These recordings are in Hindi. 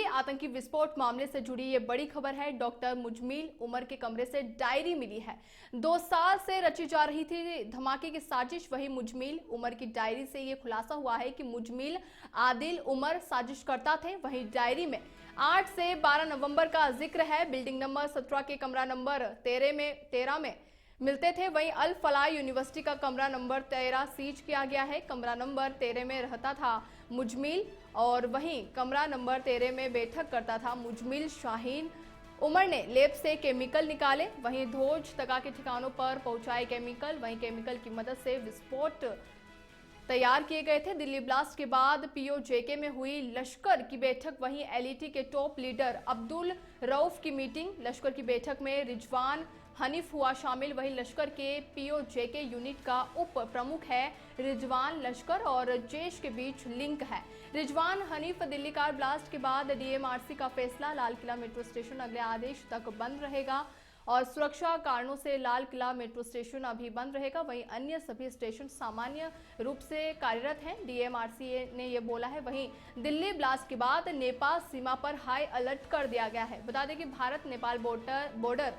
आतंकी विस्फोट मामले से जुड़ी ये बड़ी खबर है। डॉक्टर मुजमिल उमर के कमरे से डायरी मिली है। 2 साल से रची जा रही थी धमाके की साजिश। वही मुजमिल उमर की डायरी से ये खुलासा हुआ है कि मुजमिल आदिल उमर साजिश करता थे। वहीं डायरी में 8 से 12 नवंबर का जिक्र है। बिल्डिंग नंबर 17 के कमरा नंबर 13 में मिलते थे। वहीं अल फलाह यूनिवर्सिटी का कमरा नंबर 13 सीज किया गया है। कमरा नंबर 13 में रहता था मुजमिल और वहीं कमरा नंबर 13 में बैठक करता था मुजमिल। शाहीन उमर ने लैब से केमिकल निकाले, वहीं धोज तका के ठिकानों पर पहुंचाए केमिकल। वहीं केमिकल की मदद से विस्फोट तैयार किए गए थे। दिल्ली ब्लास्ट के बाद पीओजेके में हुई लश्कर की बैठक, वहीं एलईटी के टॉप लीडर अब्दुल रऊफ की मीटिंग। लश्कर की बैठक में रिजवान हनीफ हुआ शामिल। वहीं लश्कर के पीओजेके यूनिट का उप प्रमुख है। रिजवान लश्कर और जैश के बीच लिंक है। रिजवान हनीफ दिल्ली कार ब्लास्ट के बाद डीएमआरसी का फैसला, लाल किला मेट्रो स्टेशन अगले आदेश तक बंद रहेगा और सुरक्षा कारणों से लाल किला मेट्रो स्टेशन अभी बंद रहेगा। वहीं अन्य सभी स्टेशन सामान्य रूप से कार्यरत हैं, डीएमआरसी ने यह बोला है। वहीं दिल्ली ब्लास्ट के बाद नेपाल सीमा पर हाई अलर्ट कर दिया गया है। बता दें कि भारत नेपाल बॉर्डर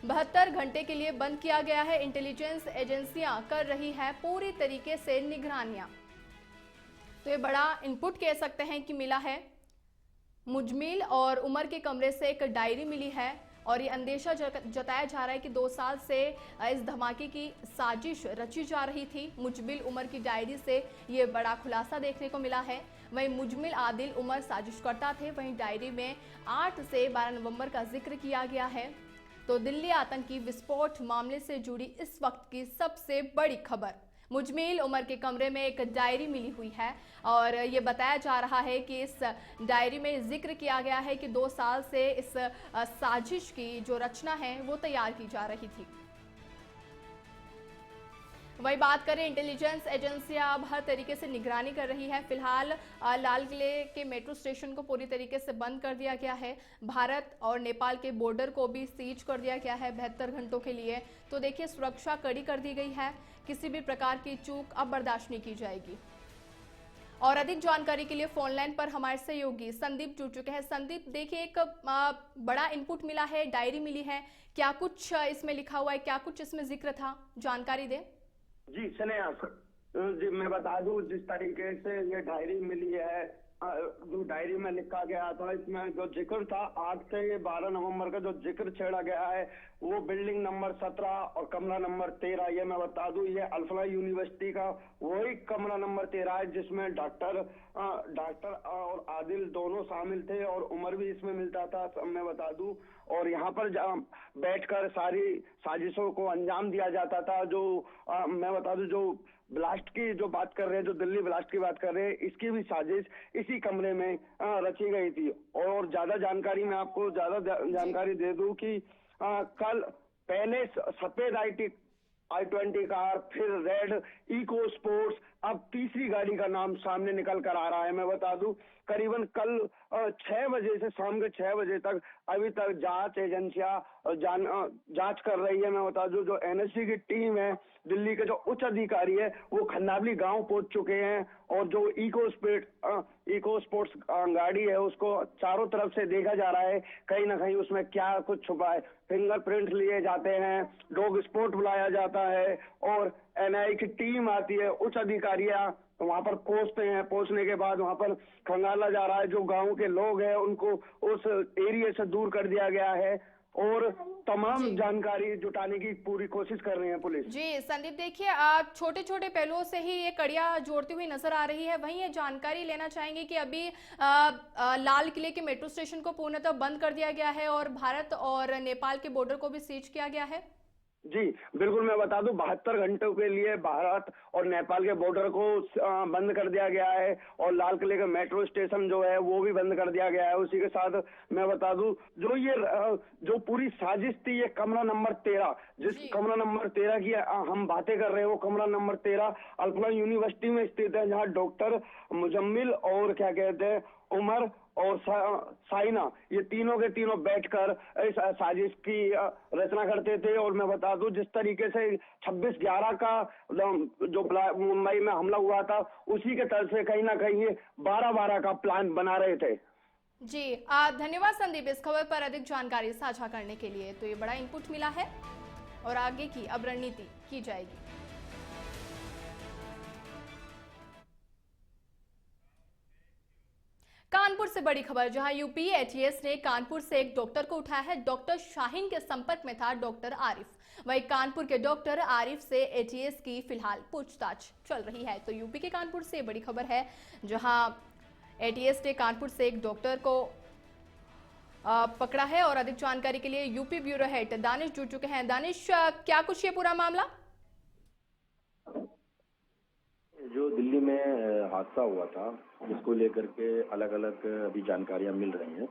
72 घंटे के लिए बंद किया गया है। इंटेलिजेंस एजेंसियां कर रही है पूरी तरीके से निगरानियां। तो ये बड़ा इनपुट कह सकते हैं कि मिला है। मुजमिल और उमर के कमरे से एक डायरी मिली है और ये अंदेशा जताया जा रहा है कि 2 साल से इस धमाके की साजिश रची जा रही थी। मुजमिल उमर की डायरी से ये बड़ा खुलासा देखने को मिला है। वहीं मुजमिल आदिल उमर साजिश करता थे। वहीं डायरी में 8 से 12 नवंबर का जिक्र किया गया है। तो दिल्ली आतंकी विस्फोट मामले से जुड़ी इस वक्त की सबसे बड़ी खबर, मुजमिल उमर के कमरे में एक डायरी मिली हुई है और ये बताया जा रहा है कि इस डायरी में जिक्र किया गया है कि 2 साल से इस साजिश की जो रचना है वो तैयार की जा रही थी। वही बात करें, इंटेलिजेंस एजेंसियां अब हर तरीके से निगरानी कर रही है। फिलहाल लाल किले के मेट्रो स्टेशन को पूरी तरीके से बंद कर दिया गया है। भारत और नेपाल के बॉर्डर को भी सीज कर दिया गया है 72 घंटों के लिए। तो देखिए, सुरक्षा कड़ी कर दी गई है। किसी भी प्रकार की चूक अब बर्दाश्त नहीं की जाएगी। और अधिक जानकारी के लिए फोन लाइन पर हमारे सहयोगी संदीप जुड़ चुके हैं। संदीप, देखिए, एक बड़ा इनपुट मिला है, डायरी मिली है, क्या कुछ इसमें लिखा हुआ है, क्या कुछ इसमें जिक्र था, जानकारी दें। जी स्नेहा, जी मैं बता दूं, जिस तरीके से ये डायरी मिली है, जो डायरी में लिखा गया था, इसमें जो जिक्र था 8 से 12 नवंबर का जो जिक्र छेड़ा गया है वो बिल्डिंग नंबर 17 और कमरा नंबर 13। ये मैं बता दूं, ये अल फलाह यूनिवर्सिटी का वही कमरा नंबर 13 है जिसमें डॉक्टर और आदिल दोनों शामिल थे और उमर भी इसमें मिलता था, मैं बता दूं। और यहाँ पर बैठकर सारी साजिशों को अंजाम दिया जाता था। जो मैं बता दूं, जो ब्लास्ट की जो बात कर रहे हैं, जो दिल्ली ब्लास्ट की बात कर रहे हैं, इसकी भी साजिश इसी कमरे में रची गई थी। और ज्यादा जानकारी मैं आपको जानकारी दे दूं कि कल पहले सफेद i20 कार, फिर रेड इको स्पोर्ट्स, अब तीसरी गाड़ी का नाम सामने निकल कर आ रहा है। मैं बता दूं, करीबन कल 6 बजे से शाम के 6 बजे तक अभी तक जांच एजेंसियां जांच कर रही है। मैं बता दूं, जो एनएसजी की टीम है, दिल्ली के जो उच्च अधिकारी है, वो खंडावली गांव पहुंच चुके हैं और जो इको स्पोर्ट्स गाड़ी है उसको चारों तरफ से देखा जा रहा है, कहीं ना कहीं उसमें क्या कुछ छुपा है। फिंगरप्रिंट लिए जाते हैं, डॉग स्पॉट बुलाया जाता है और एनआई की टीम आती है, उच्च अधिकारियां वहां पर पहुंचते हैं। पहुंचने के बाद वहां पर खंगाला जा रहा है, जो गांव के लोग हैं उनको उस एरिया से दूर कर दिया गया है और तमाम जानकारी जुटाने की पूरी कोशिश कर रहे हैं पुलिस। जी संदीप, देखिए, आप छोटे छोटे पहलुओं से ही ये कड़ियां जोड़ती हुई नजर आ रही है। वहीं ये जानकारी लेना चाहेंगे कि अभी लाल किले के मेट्रो स्टेशन को पूर्णतः बंद कर दिया गया है और भारत और नेपाल के बॉर्डर को भी सीज किया गया है। जी बिल्कुल, मैं बता दूं, 72 घंटों के लिए भारत और नेपाल के बॉर्डर को बंद कर दिया गया है और लाल किले का मेट्रो स्टेशन जो है वो भी बंद कर दिया गया है। उसी के साथ मैं बता दूं, जो पूरी साजिश थी, ये कमरा नंबर 13, जिस कमरा नंबर 13 की हम बातें कर रहे हैं, वो कमरा नंबर 13 अल फलाह यूनिवर्सिटी में स्थित है, जहाँ डॉक्टर मुजम्मिल और क्या कहते हैं उमर और साइना, ये तीनों के तीनों बैठकर इस साजिश की रचना करते थे। और मैं बता दूं, जिस तरीके से 26/11 का जो मुंबई में हमला हुआ था, उसी के तरफ से कहीं ना कहीं 12/12 का प्लान बना रहे थे। जी धन्यवाद संदीप इस खबर पर अधिक जानकारी साझा करने के लिए। तो ये बड़ा इनपुट मिला है और आगे की अब रणनीति की जाएगी। कानपुर से बड़ी खबर, जहां यूपी एटीएस ने कानपुर से एक डॉक्टर को उठाया है। डॉक्टर शाहीन के संपर्क में था डॉक्टर आरिफ। वहीं कानपुर के डॉक्टर आरिफ से एटीएस की फिलहाल पूछताछ चल रही है। तो यूपी के कानपुर से बड़ी खबर है, जहां एटीएस ने कानपुर से एक डॉक्टर को पकड़ा है। और अधिक जानकारी के लिए यूपी ब्यूरो हेड दानिश जुड़ चुके हैं। दानिश, क्या कुछ ये पूरा मामला? जो दिल्ली में हादसा हुआ था, जिसको लेकर के अलग अलग अभी जानकारियां मिल रही हैं।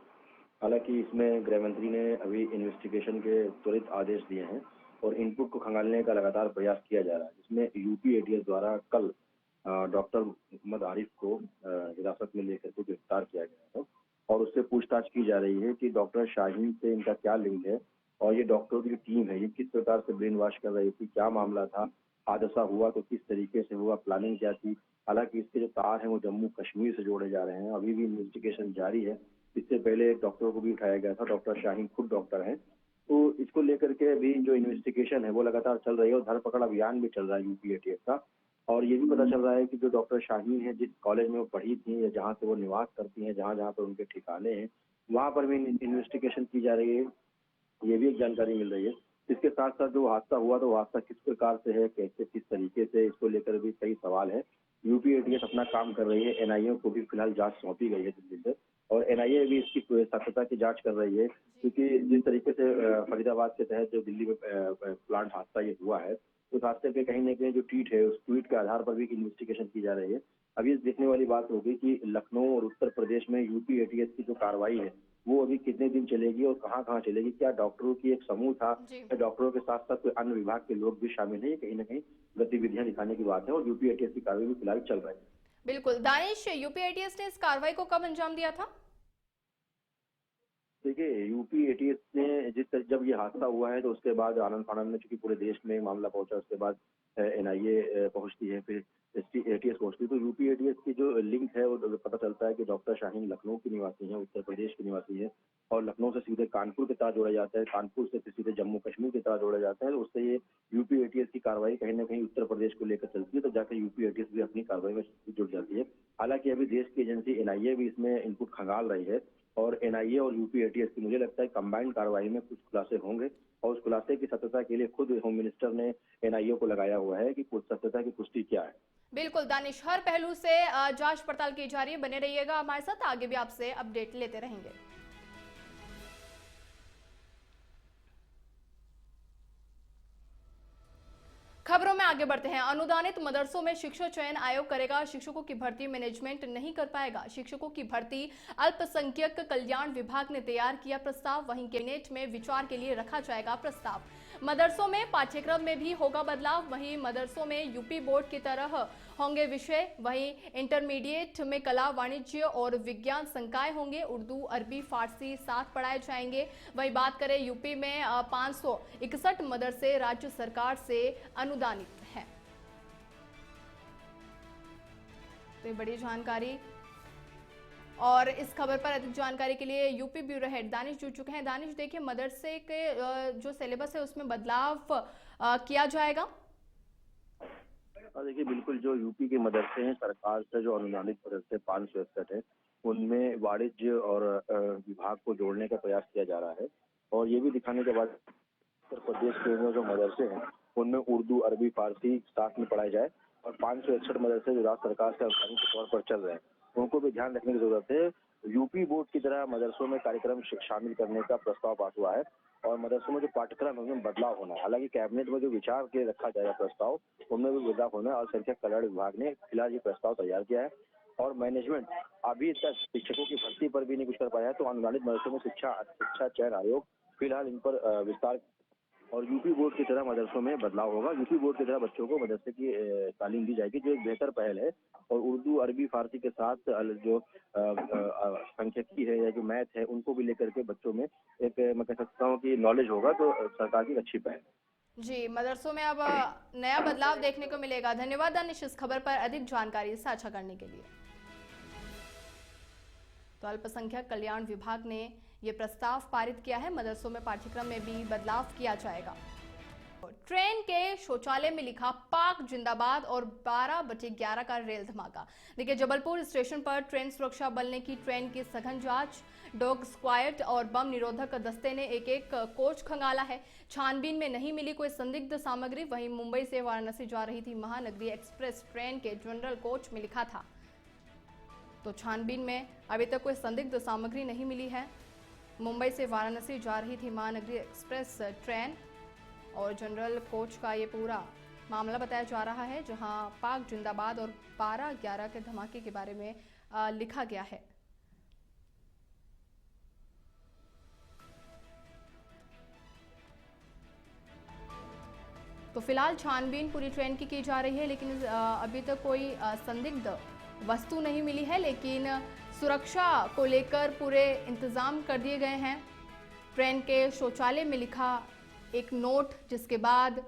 हालांकि इसमें गृह मंत्री ने अभी इन्वेस्टिगेशन के त्वरित आदेश दिए हैं और इनपुट को खंगालने का लगातार प्रयास किया जा रहा है, जिसमें यूपी एटीएस द्वारा कल डॉक्टर मोहम्मद आरिफ को हिरासत में लेकर के गिरफ्तार किया गया है और उससे पूछताछ की जा रही है कि डॉक्टर शाहीन से इनका क्या लिंक है और ये डॉक्टरों की टीम है, ये किस प्रकार से ब्रेन वॉश कर रही थी, क्या मामला था, हादसा हुआ तो किस तरीके से हुआ, प्लानिंग क्या थी। हालांकि इसके जो तार हैं वो जम्मू कश्मीर से जोड़े जा रहे हैं, अभी भी इन्वेस्टिगेशन जारी है। इससे पहले एक डॉक्टर को भी उठाया गया था, डॉक्टर शाहीन खुद डॉक्टर हैं। तो इसको लेकर के अभी जो इन्वेस्टिगेशन है वो लगातार चल रही है और धरपकड़ अभियान भी चल रहा है यूपी एटीएस का। और ये भी पता चल रहा है कि जो डॉक्टर शाहीन है, जिस कॉलेज में वो पढ़ी थी या जहाँ से वो निवास करती हैं, जहाँ जहाँ पर उनके ठिकाने हैं, वहाँ पर भी इन्वेस्टिगेशन की जा रही है। ये भी एक जानकारी मिल रही है। इसके साथ साथ जो हादसा हुआ तो हादसा किस प्रकार से है, कैसे, किस तरीके से, इसको लेकर भी कई सवाल है। यूपी एटीएस अपना काम कर रही है, एनआईए को भी फिलहाल जांच सौंपी गई है दिल्ली से और एनआईए भी इसकी सत्यता की जांच कर रही है, क्योंकि जिस तरीके से फरीदाबाद के तहत जो दिल्ली में प्लांट हादसा ये हुआ है, उस हादसे पे कहीं न कहीं जो ट्वीट है, उस ट्वीट के आधार पर भी इन्वेस्टिगेशन की जा रही है। अभी देखने वाली बात होगी कि लखनऊ और उत्तर प्रदेश में यूपी एटीएस की जो कार्रवाई है वो अभी कितने दिन चलेगी और कहाँ कहाँ चलेगी। क्या डॉक्टरों की एक समूह था या डॉक्टरों के साथ साथ कोई अन्य विभाग के लोग भी शामिल है, कहीं ना कहीं गतिविधियां दिखाने की बात है और यूपी एटीएस की कार्रवाई भी फिलहाल चल रही है। बिल्कुल दानिश, यूपी एटीएस ने इस कार्रवाई को कब अंजाम दिया था? देखिए, यूपी एटीएस ने जब ये हादसा हुआ है तो उसके बाद आनंद फानंद में, चूंकि पूरे देश में मामला पहुंचा, उसके बाद एनआईए पहुंचती है, फिर एटीएस पहुंचती है। तो यूपी एटीएस की जो लिंक है वो पता चलता है कि डॉक्टर शाहीन लखनऊ की निवासी है, उत्तर प्रदेश की निवासी है और लखनऊ से सीधे कानपुर के साथ जोड़ा जाता है, कानपुर से फिर सीधे जम्मू कश्मीर के साथ जोड़ा जाता है। तो उससे ये यूपी एटीएस की कार्रवाई कहीं ना कहीं उत्तर प्रदेश को लेकर चलती है, तो जाकर यूपी एटीएस भी अपनी कार्रवाई में जुड़ जाती है। हालांकि अभी देश की एजेंसी एनआईए भी इसमें इनपुट खंगाल रही है और एनआईए और यूपी एटीएस की मुझे लगता है कंबाइंड कार्रवाई में कुछ खुलासे होंगे और उस खुलासे की सत्यता के लिए खुद होम मिनिस्टर ने एनआईए को लगाया हुआ है कि सत्यता की पुष्टि क्या है। बिल्कुल दानिश, हर पहलू से जांच पड़ताल की जा रही है। बने रहिएगा हमारे साथ, आगे भी आपसे अपडेट लेते रहेंगे। खबरों में आगे बढ़ते हैं। अनुदानित मदरसों में शिक्षक चयन आयोग करेगा, शिक्षकों की भर्ती मैनेजमेंट नहीं कर पाएगा। शिक्षकों की भर्ती अल्पसंख्यक कल्याण विभाग ने तैयार किया प्रस्ताव, वहीं कैबिनेट में विचार के लिए रखा जाएगा प्रस्ताव। मदरसों में पाठ्यक्रम में भी होगा बदलाव, वहीं मदरसों में यूपी बोर्ड की तरह होंगे विषय, वहीं इंटरमीडिएट में कला, वाणिज्य और विज्ञान संकाय होंगे। उर्दू, अरबी, फारसी साथ पढ़ाए जाएंगे। वहीं बात करें यूपी में 561 मदरसे राज्य सरकार से अनुदानित हैं। तो ये बड़ी जानकारी और इस खबर पर अधिक जानकारी के लिए यूपी ब्यूरो हेड दानिश जुड़ चुके हैं। दानिश, देखिए मदरसे के जो सिलेबस है उसमें बदलाव किया जाएगा। देखिए, बिल्कुल जो यूपी के मदरसे हैं, सरकार से जो अनुदानित मदरसे 561 है, उनमें वाणिज्य और विभाग को जोड़ने का प्रयास किया जा रहा है और ये भी दिखाने के बाद उत्तर प्रदेश के जो मदरसे हैं उनमें उर्दू, अरबी, फारसी साथ में पढ़ाई जाए और 561 मदरसे जो राज्य सरकार से अनुदानित के तौर पर चल रहे हैं उनको भी ध्यान रखने की जरूरत है। यूपी बोर्ड की तरह मदरसों में कार्यक्रम शामिल करने का प्रस्ताव पास हुआ है और मदरसों में जो पाठ्यक्रम है उनमें बदलाव होना है। हालांकि कैबिनेट में जो विचार के रखा जाएगा प्रस्ताव, उनमें भी बदलाव होना है। अल्पसंख्यक कल्याण विभाग ने फिलहाल ये प्रस्ताव तैयार किया है और मैनेजमेंट अभी तक शिक्षकों की भर्ती पर भी नहीं कुछ कर पाया है। तो अनुदानित मदरसों में शिक्षा चयन आयोग फिलहाल इन पर विस्तार और यूपी बोर्ड की तरह मदरसों में बदलाव होगा। यूपी बोर्ड की तरह बच्चों को मदरसे की तालीम दी जाएगी, जो एक बेहतर पहल है। और उर्दू, अरबी, फारसी के साथ जो सांख्यिकी है या जो मैथ है उनको भी लेकर के बच्चों में एक, मैं कह सकता हूँ कि नॉलेज होगा, तो सरकार की अच्छी पहल। जी, मदरसों में अब नया बदलाव देखने को मिलेगा। धन्यवाद दानिश इस खबर पर अधिक जानकारी साझा करने के लिए। तो अल्पसंख्यक कल्याण विभाग ने ये प्रस्ताव पारित किया है। मदरसों में पाठ्यक्रम में भी बदलाव किया जाएगा। ट्रेन के शौचालय में लिखा पाक जिंदाबाद और 12/11 का रेल धमाका। देखिए, जबलपुर स्टेशन पर ट्रेन सुरक्षा बल ने की ट्रेन की सघन जांच। डॉग स्क्वाड और बम निरोधक दस्ते ने एक कोच खंगाला है। छानबीन में नहीं मिली कोई संदिग्ध सामग्री। वहीं मुंबई से वाराणसी जा रही थी महानगरीय एक्सप्रेस ट्रेन के जनरल कोच में लिखा था, तो छानबीन में अभी तक कोई संदिग्ध सामग्री नहीं मिली है। मुंबई से वाराणसी जा रही थी महानगरीय एक्सप्रेस ट्रेन और जनरल कोच का ये पूरा मामला बताया जा रहा है, जहां पाक जिंदाबाद और 12/11 के धमाके के बारे में लिखा गया है। तो फिलहाल छानबीन पूरी ट्रेन की जा रही है, लेकिन अभी तक कोई संदिग्ध वस्तु नहीं मिली है। लेकिन सुरक्षा को लेकर पूरे इंतजाम कर दिए गए हैं। ट्रेन के शौचालय में लिखा एक नोट, जिसके बाद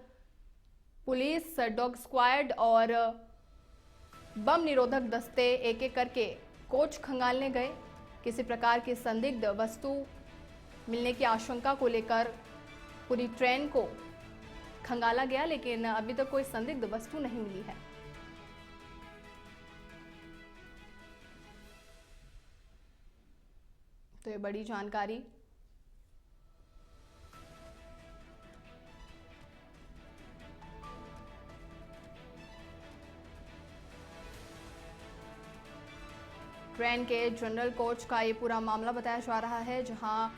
पुलिस, डॉग स्क्वाड और बम निरोधक दस्ते एक एक करके कोच खंगालने गए। किसी प्रकार की संदिग्ध वस्तु मिलने की आशंका को लेकर पूरी ट्रेन को खंगाला गया, लेकिन अभी तक कोई संदिग्ध वस्तु नहीं मिली है। तो ये बड़ी जानकारी। ट्रेन के जनरल कोच का ये पूरा मामला बताया जा रहा है, जहां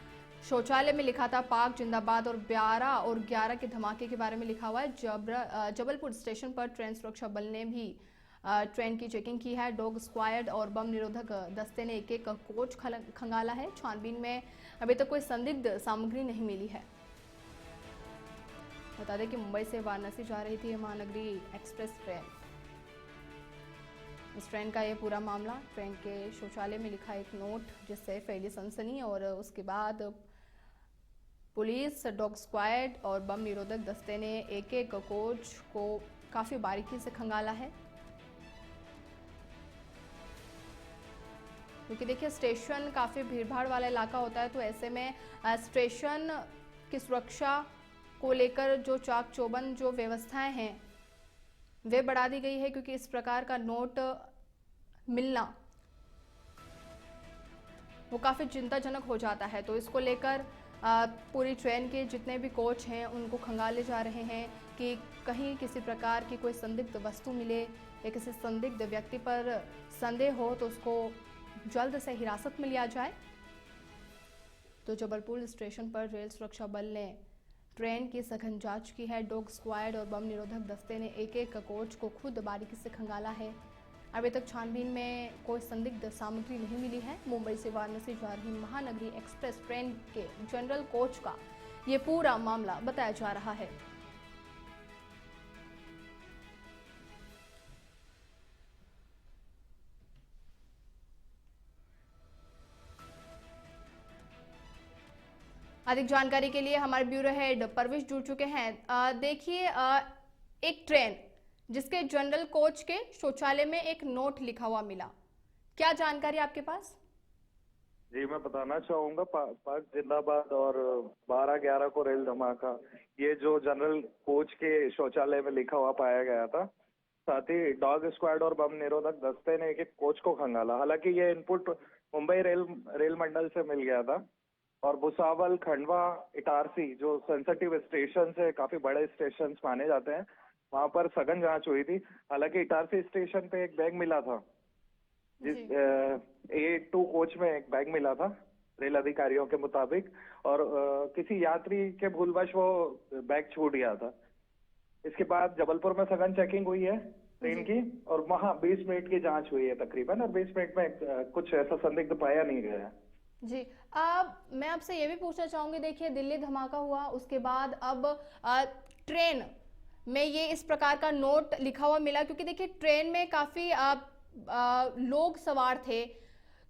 शौचालय में लिखा था पाक जिंदाबाद और 12 और 11 के धमाके के बारे में लिखा हुआ है। जबलपुर स्टेशन पर ट्रेन सुरक्षा बल ने भी ट्रेन की चेकिंग की है। डॉग स्क्वाड और बम निरोधक दस्ते ने एक एक कोच खंगाला है। छानबीन में अभी तक कोई संदिग्ध सामग्री नहीं मिली है। बता दें कि मुंबई से वाराणसी जा रही थी महानगरी एक्सप्रेस ट्रेन। इस ट्रेन का ये पूरा मामला, ट्रेन के शौचालय में लिखा एक नोट जिससे फैली सनसनी, और उसके बाद पुलिस, डॉग स्क्वाड और बम निरोधक दस्ते ने एक एक कोच को काफी बारीकी से खंगाला है। क्योंकि देखिए, स्टेशन काफी भीड़भाड़ वाला इलाका होता है, तो ऐसे में स्टेशन की सुरक्षा को लेकर जो चाक चौबंद जो व्यवस्थाएं हैं वे बढ़ा दी गई है, क्योंकि इस प्रकार का नोट मिलना वो काफ़ी चिंताजनक हो जाता है। तो इसको लेकर पूरी ट्रेन के जितने भी कोच हैं उनको खंगाले जा रहे हैं कि कहीं किसी प्रकार की कोई संदिग्ध वस्तु मिले या किसी संदिग्ध व्यक्ति पर संदेह हो तो उसको जल्द से हिरासत में लिया जाए। तो जबलपुर स्टेशन पर रेल सुरक्षा बल ने ट्रेन की सघन जांच की है। डॉग स्क्वाड और बम निरोधक दस्ते ने एक एक कोच को खुद बारीकी से खंगाला है। अभी तक छानबीन में कोई संदिग्ध सामग्री नहीं मिली है। मुंबई से वाराणसी जा रही महानगरी एक्सप्रेस ट्रेन के जनरल कोच का ये पूरा मामला बताया जा रहा है। अधिक जानकारी के लिए हमारे ब्यूरो हेड परवेश जुड़ चुके हैं। देखिए, एक ट्रेन जिसके जनरल कोच के शौचालय में एक नोट लिखा हुआ मिला, क्या जानकारी आपके पास? जी, मैं बताना चाहूंगा पाक जिंदाबाद और 12/11 को रेल धमाका, ये जो जनरल कोच के शौचालय में लिखा हुआ पाया गया था। साथ ही डॉग स्क्वाड और बम निरोधक दस्ते ने एक एक कोच को खंगाला। हालांकि ये इनपुट मुंबई रेल मंडल से मिल गया था और भुसावल, खंडवा, इटारसी जो सेंसिटिव स्टेशन है, काफी बड़े स्टेशन माने जाते हैं, वहां पर सघन जांच हुई थी। हालांकि इटारसी स्टेशन पे एक बैग मिला था, जिस A2 कोच में एक बैग मिला था रेल अधिकारियों के मुताबिक, और किसी यात्री के भूलवश वो बैग छूट गया था। इसके बाद जबलपुर में सघन चेकिंग हुई है ट्रेन की और वहां 20 मिनट की जांच हुई है तकरीबन, और 20 मिनट में कुछ ऐसा संदिग्ध पाया नहीं गया है। जी, मैं आपसे ये भी पूछना चाहूंगी, देखिए दिल्ली धमाका हुआ, उसके बाद अब ट्रेन में ये इस प्रकार का नोट लिखा हुआ मिला, क्योंकि देखिए ट्रेन में काफी लोग सवार थे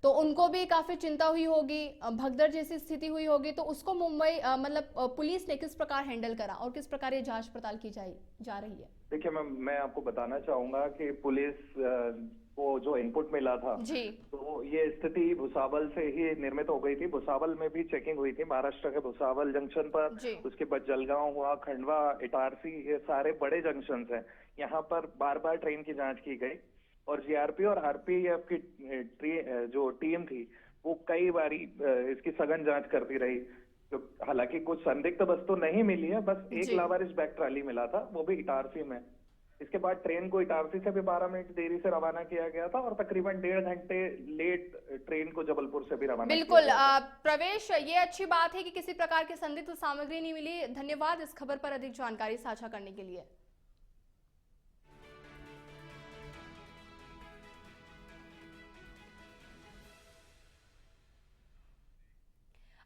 तो उनको भी काफी चिंता हुई होगी, भगदड़ जैसी स्थिति हुई होगी, तो उसको मुंबई पुलिस ने किस प्रकार हैंडल करा और किस प्रकार ये जांच पड़ताल की जा रही है? देखिए, मैं आपको बताना चाहूंगा कि पुलिस वो जो इनपुट मिला था, जी तो ये स्थिति भुसावल से ही निर्मित हो गई थी। भुसावल में भी चेकिंग हुई थी, महाराष्ट्र के भुसावल जंक्शन पर, जी उसके बाद जलगांव हुआ, खंडवा, इटारसी, ये सारे बड़े जंक्शन हैं। यहाँ पर बार बार ट्रेन की जांच की गई और जीआरपी और आरपीएफ की जो टीम थी वो कई बारी इसकी सघन जांच करती रही। तो हालांकि कुछ संदिग्ध वस्तु नहीं मिली है, बस एक जी लावारिस बैग ट्राली मिला था, वो भी इटारसी में। इसके बाद ट्रेन को इटारसी से भी 12 मिनट देरी से रवाना किया गया था और तकरीबन 1.5 घंटे लेट ट्रेन को जबलपुर से भी रवाना किया बिल्कुल गया था। प्रवेश, ये अच्छी बात है कि किसी प्रकार की संदिग्ध सामग्री नहीं मिली। धन्यवाद इस खबर पर अधिक जानकारी साझा करने के लिए।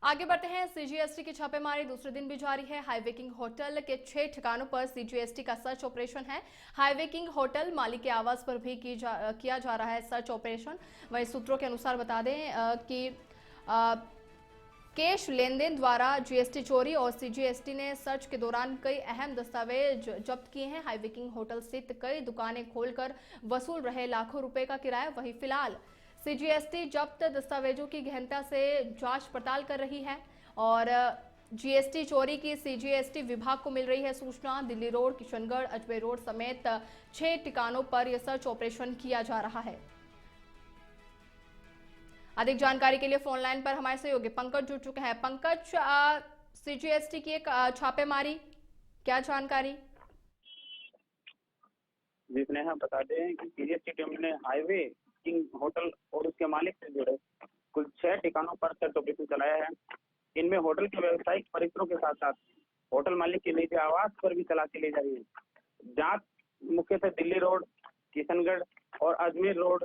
आगे बढ़ते हैं। सीजीएसटी की छापेमारी दूसरे दिन भी जारी है। हाईवे किंग होटल के 6 ठिकानों पर सीजीएसटी का सर्च ऑपरेशन है। हाईवे किंग होटल मालिक के आवास पर भी किया जा रहा है सर्च ऑपरेशन। वहीं सूत्रों के अनुसार बता दें कि कैश लेन देन द्वारा जीएसटी चोरी और सीजीएसटी ने सर्च के दौरान कई अहम दस्तावेज जब्त किए हैं। हाईवे किंग होटल स्थित कई दुकानें खोलकर वसूल रहे लाखों रुपए का किराया। वहीं फिलहाल सीजीएसटी जब्त दस्तावेजों की गहनता से जांच पड़ताल कर रही है और जीएसटी चोरी की सीजीएसटी विभाग को मिल रही है सूचना। दिल्ली रोड, किशनगढ़, अजमेर रोड समेत 6 ठिकानों पर यह सर्च ऑपरेशन किया जा रहा है। अधिक जानकारी के लिए फोन लाइन पर हमारे सहयोगी पंकज जुड़ चुके हैं। पंकज, सीजीएसटी की एक छापेमारी, क्या जानकारी? जी स्नेहा, बता दें कि सीजीएसटी टीम ने हाईवे किंग होटल और उसके मालिक से जुड़े कुल 6 ठिकानों पर सर्च ऑपरेशन चलाया है। इनमें होटल के व्यावसायिक परिसरों के साथ साथ होटल मालिक के निजी आवास पर भी तलाशी ली जा रही है। जांच मुख्यतः दिल्ली रोड, किशनगढ़ और अजमेर रोड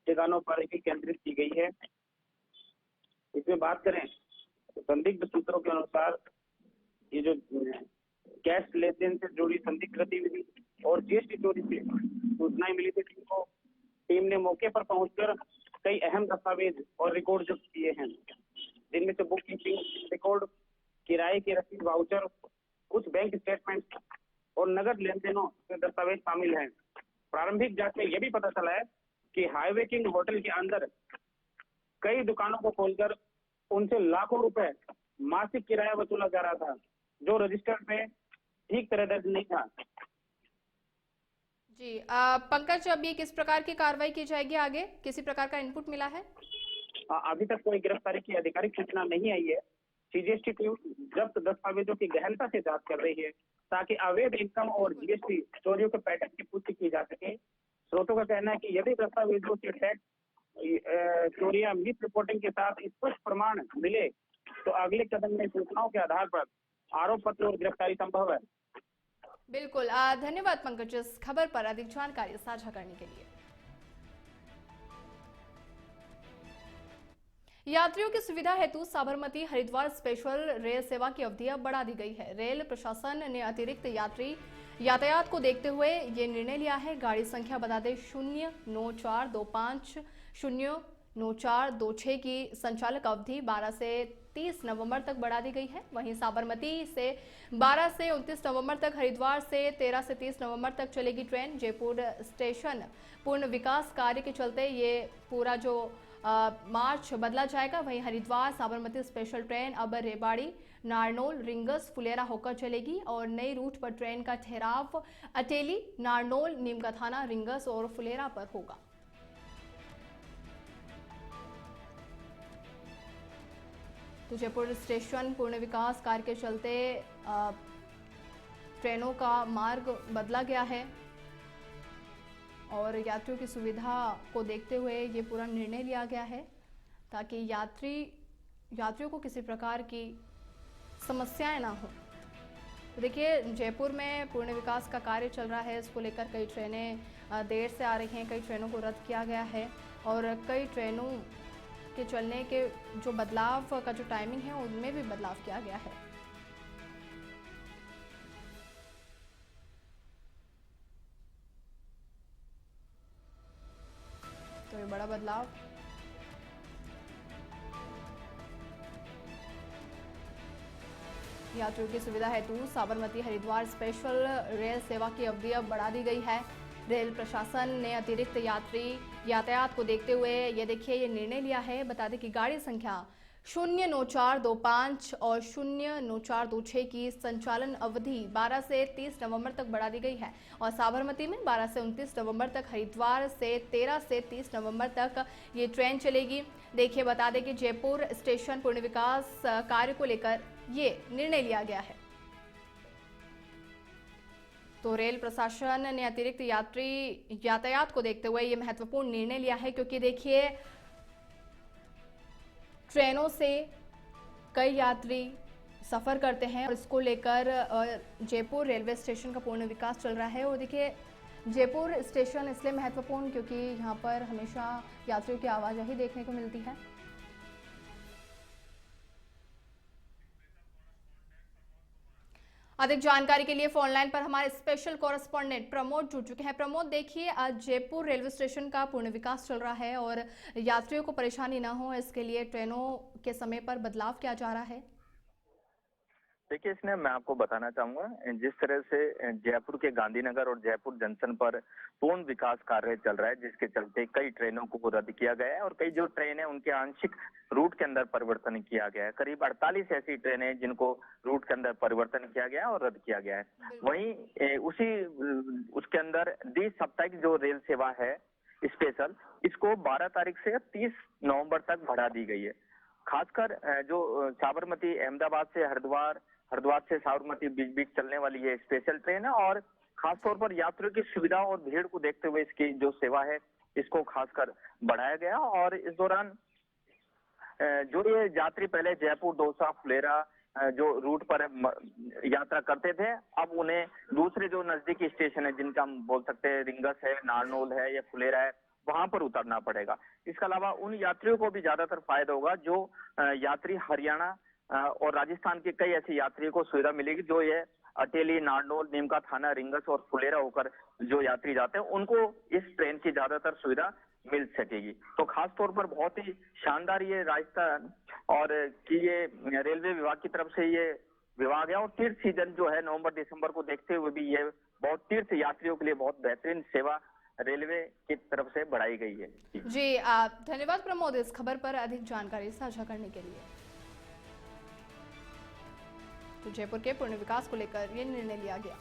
ठिकानों पर भी केंद्रित की गई है। इसमें बात करें तो संदिग्ध सूत्रों के अनुसार ये जो कैश लेन देन से जुड़ी संदिग्ध गतिविधि और जीएसटी चोरी से सूचनाएं मिली थी। टीम ने मौके पर पहुंचकर कई अहम दस्तावेज और रिकॉर्ड जब्त किए हैं, जिनमें से बुक कीपिंग रिकॉर्ड, किराए की रसीद, वाउचर, कुछ बैंक स्टेटमेंट और नगद लेन देनों के दस्तावेज शामिल हैं। प्रारंभिक जांच में यह भी पता चला है कि हाईवे किंग होटल के अंदर कई दुकानों को खोलकर उनसे लाखों रुपए मासिक किराया वसूला जा रहा था, जो रजिस्टर में ठीक तरह दर्ज नहीं था। जी पंकज, अब ये किस प्रकार की कार्रवाई की जाएगी आगे? किसी प्रकार का इनपुट मिला है? अभी तक कोई गिरफ्तारी की आधिकारिक सूचना नहीं आई है। सीजीएसटी टीम जब्त दस्तावेजों की गहनता से जांच कर रही है ताकि अवैध इनकम और जीएसटी चोरियों के पैटर्न की पुष्टि की जा सके। स्रोतों का कहना है कि यदि दस्तावेजों से टैक्स चोरियां मिस रिपोर्टिंग के साथ स्पष्ट प्रमाण मिले तो अगले कदम में सूचनाओं के आधार पर आरोप पत्र और गिरफ्तारी संभव है। बिल्कुल, धन्यवाद पंकज इस खबर पर अधिक जानकारी साझा करने के लिए। यात्रियों की सुविधा हेतु साबरमती हरिद्वार स्पेशल रेल सेवा की अवधि अब बढ़ा दी गई है। रेल प्रशासन ने अतिरिक्त यात्री यातायात को देखते हुए ये निर्णय लिया है। गाड़ी संख्या बता दें 09425 09426 की संचालक अवधि 12 से 30 नवंबर तक बढ़ा दी गई है। वहीं साबरमती से 12 से 29 नवंबर तक, हरिद्वार से 13 से 30 नवंबर तक चलेगी ट्रेन। जयपुर स्टेशन पूर्ण विकास कार्य के चलते ये पूरा जो मार्च बदला जाएगा। वहीं हरिद्वार साबरमती स्पेशल ट्रेन अब रेवाड़ी, नारनौल, रिंगस, फुलेरा होकर चलेगी और नई रूट पर ट्रेन का ठहराव अटेली, नारनौल, नीमका थाना, रिंगस और फुलेरा पर होगा। तो जयपुर स्टेशन पूर्ण विकास कार्य के चलते ट्रेनों का मार्ग बदला गया है और यात्रियों की सुविधा को देखते हुए ये पूरा निर्णय लिया गया है ताकि यात्रियों को किसी प्रकार की समस्याएं ना हो। देखिए, जयपुर में पूर्ण विकास का कार्य चल रहा है, इसको लेकर कई ट्रेनें देर से आ रही हैं, कई ट्रेनों को रद्द किया गया है और कई ट्रेनों के चलने के जो बदलाव का जो टाइमिंग है उनमें भी बदलाव किया गया है। तो ये बड़ा बदलाव यात्रियों की सुविधा हेतु साबरमती हरिद्वार स्पेशल रेल सेवा की अवधि अब बढ़ा दी गई है। रेल प्रशासन ने अतिरिक्त यात्री यातायात को देखते हुए ये देखिए ये निर्णय लिया है। बता दें कि गाड़ी संख्या 09425 और 09426 की संचालन अवधि 12 से 30 नवंबर तक बढ़ा दी गई है और साबरमती में 12 से 29 नवंबर तक, हरिद्वार से 13 से 30 नवंबर तक ये ट्रेन चलेगी। देखिए बता दें कि जयपुर स्टेशन पुनर्विकास कार्य को लेकर ये निर्णय लिया गया है। तो रेल प्रशासन ने अतिरिक्त यात्री यातायात को देखते हुए ये महत्वपूर्ण निर्णय लिया है, क्योंकि देखिए ट्रेनों से कई यात्री सफ़र करते हैं और इसको लेकर जयपुर रेलवे स्टेशन का पूर्ण विकास चल रहा है। और देखिए जयपुर स्टेशन इसलिए महत्वपूर्ण क्योंकि यहाँ पर हमेशा यात्रियों की आवाजाही देखने को मिलती है। अधिक जानकारी के लिए फोन लाइन पर हमारे स्पेशल कॉरेस्पॉन्डेंट प्रमोद जुड़ चुके हैं। प्रमोद, देखिए आज जयपुर रेलवे स्टेशन का पूर्ण विकास चल रहा है और यात्रियों को परेशानी ना हो इसके लिए ट्रेनों के समय पर बदलाव किया जा रहा है। देखिए, इसमें मैं आपको बताना चाहूंगा जिस तरह से जयपुर के गांधीनगर और जयपुर जंक्शन पर पूर्ण विकास कार्य चल रहा है, जिसके चलते कई ट्रेनों को रद्द किया गया है और कई जो ट्रेन है उनके आंशिक रूट के अंदर परिवर्तन किया गया है। करीब 48 ऐसी ट्रेनें हैं जिनको रूट के अंदर परिवर्तन किया गया है और रद्द किया गया है। वहीं उसके अंदर द्वि-साप्ताहिक जो रेल सेवा है स्पेशल, इसको 12 तारीख से 30 नवम्बर तक बढ़ा दी गई है। खासकर जो साबरमती अहमदाबाद से हरिद्वार से साबरमती बीच बीच चलने वाली ये स्पेशल ट्रेन है और खासतौर पर यात्रियों की सुविधा और भीड़ को देखते हुए इसकी जो सेवा है इसको खासकर बढ़ाया गया। और इस दौरान जो ये यात्री पहले जयपुर, दौसा, फुलेरा जो रूट पर यात्रा करते थे, अब उन्हें दूसरे जो नजदीकी स्टेशन है जिनका हम बोल सकते हैं रिंगस है, नारनौल है या फुलेरा है, वहां पर उतरना पड़ेगा। इसके अलावा उन यात्रियों को भी ज्यादातर फायदा होगा जो यात्री हरियाणा और राजस्थान के कई ऐसे यात्रियों को सुविधा मिलेगी जो ये अटेली, नारनौल, नीमका थाना, रिंगस और फुलेरा होकर जो यात्री जाते हैं उनको इस ट्रेन की ज्यादातर सुविधा मिल सकेगी। तो खास तौर पर बहुत ही शानदार ये राजस्थान और की ये रेलवे विभाग की तरफ से ये विभाग है। और तीर्थ सीजन जो है नवंबर दिसंबर को देखते हुए भी ये बहुत तीर्थ यात्रियों के लिए बहुत बेहतरीन सेवा रेलवे की तरफ से बढ़ाई गई है। जी धन्यवाद प्रमोद इस खबर पर अधिक जानकारी साझा करने के लिए। तो जयपुर के पूर्ण विकास को लेकर ये निर्णय लिया गया।